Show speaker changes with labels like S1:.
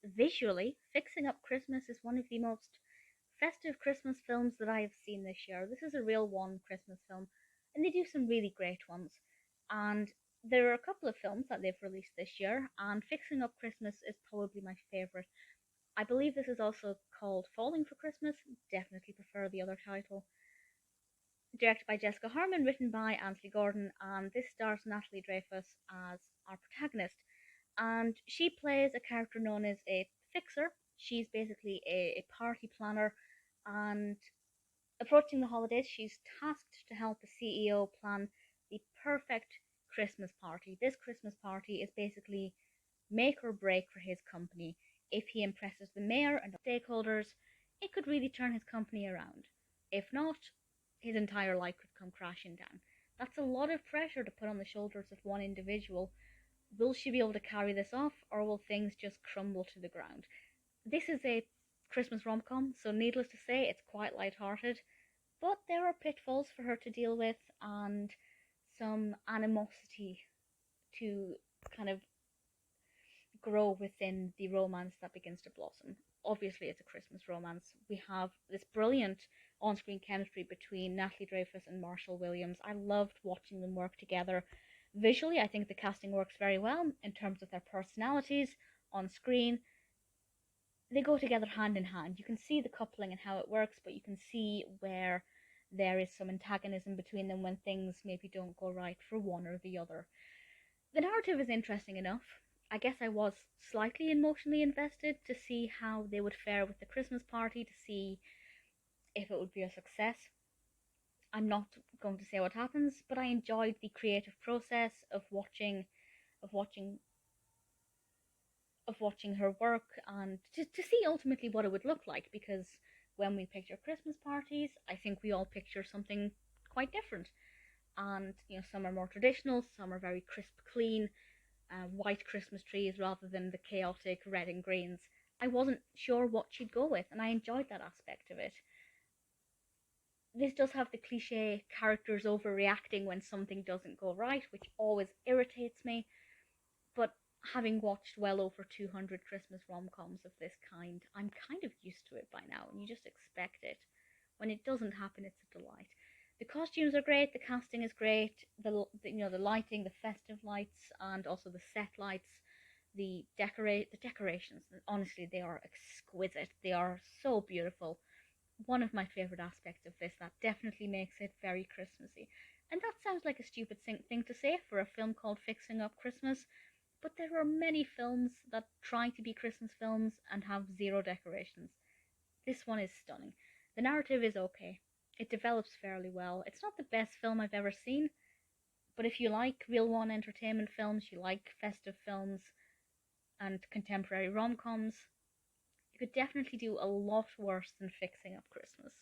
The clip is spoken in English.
S1: visually, Fixing Up Christmas is one of the most festive Christmas films that I have seen this year. This is a real one Christmas film, and they do some really great ones. And there are a couple of films that they've released this year, and Fixing Up Christmas is probably my favourite. I believe this is also called Falling for Christmas. Definitely prefer the other title. Directed by Jessica Harmon, written by Ansley Gordon, and this stars Natalie Dreyfuss as our protagonist. And she plays a character known as a fixer. She's basically a party planner, and approaching the holidays, she's tasked to help the CEO plan the perfect Christmas party. This Christmas party is basically make or break for his company. If he impresses the mayor and stakeholders, it could really turn his company around. If not, his entire life could come crashing down. That's a lot of pressure to put on the shoulders of one individual. Will she be able to carry this off, or will things just crumble to the ground? This is a Christmas rom-com, so needless to say, it's quite light-hearted, but there are pitfalls for her to deal with and some animosity to kind of grow within the romance that begins to blossom. Obviously, it's a Christmas romance. We have this brilliant on screen chemistry between Natalie Dreyfuss and Marshall Williams. I loved watching them work together. Visually, I think the casting works very well in terms of their personalities on screen. They go together hand in hand. You can see the coupling and how it works, but you can see where there is some antagonism between them when things maybe don't go right for one or the other. The narrative is interesting enough. I guess I was slightly emotionally invested to see how they would fare with the Christmas party, to see if it would be a success. I'm not going to say what happens, but I enjoyed the creative process of watching of watching of watching her work and to see ultimately what it would look like, because when we picture Christmas parties, I think we all picture something quite different. And some are more traditional, some are very crisp, clean, white Christmas trees rather than the chaotic red and greens. I wasn't sure what she'd go with, and I enjoyed that aspect of it. This does have the cliche characters overreacting when something doesn't go right, which always irritates me, but having watched well over 200 Christmas rom-coms of this kind, I'm kind of used to it by now, and you just expect it. When it doesn't happen, it's a delight. The costumes are great, the casting is great, the lighting, the festive lights, and also the set lights, the decorations. Honestly, they are exquisite. They are so beautiful. One of my favorite aspects of this that definitely makes it very Christmassy. And that sounds like a stupid thing to say for a film called Fixing Up Christmas, but there are many films that try to be Christmas films and have zero decorations. This one is stunning. The narrative is okay. It develops fairly well. It's not the best film I've ever seen, but if you like Real One entertainment films, you like festive films and contemporary rom-coms, you could definitely do a lot worse than Fixing Up Christmas.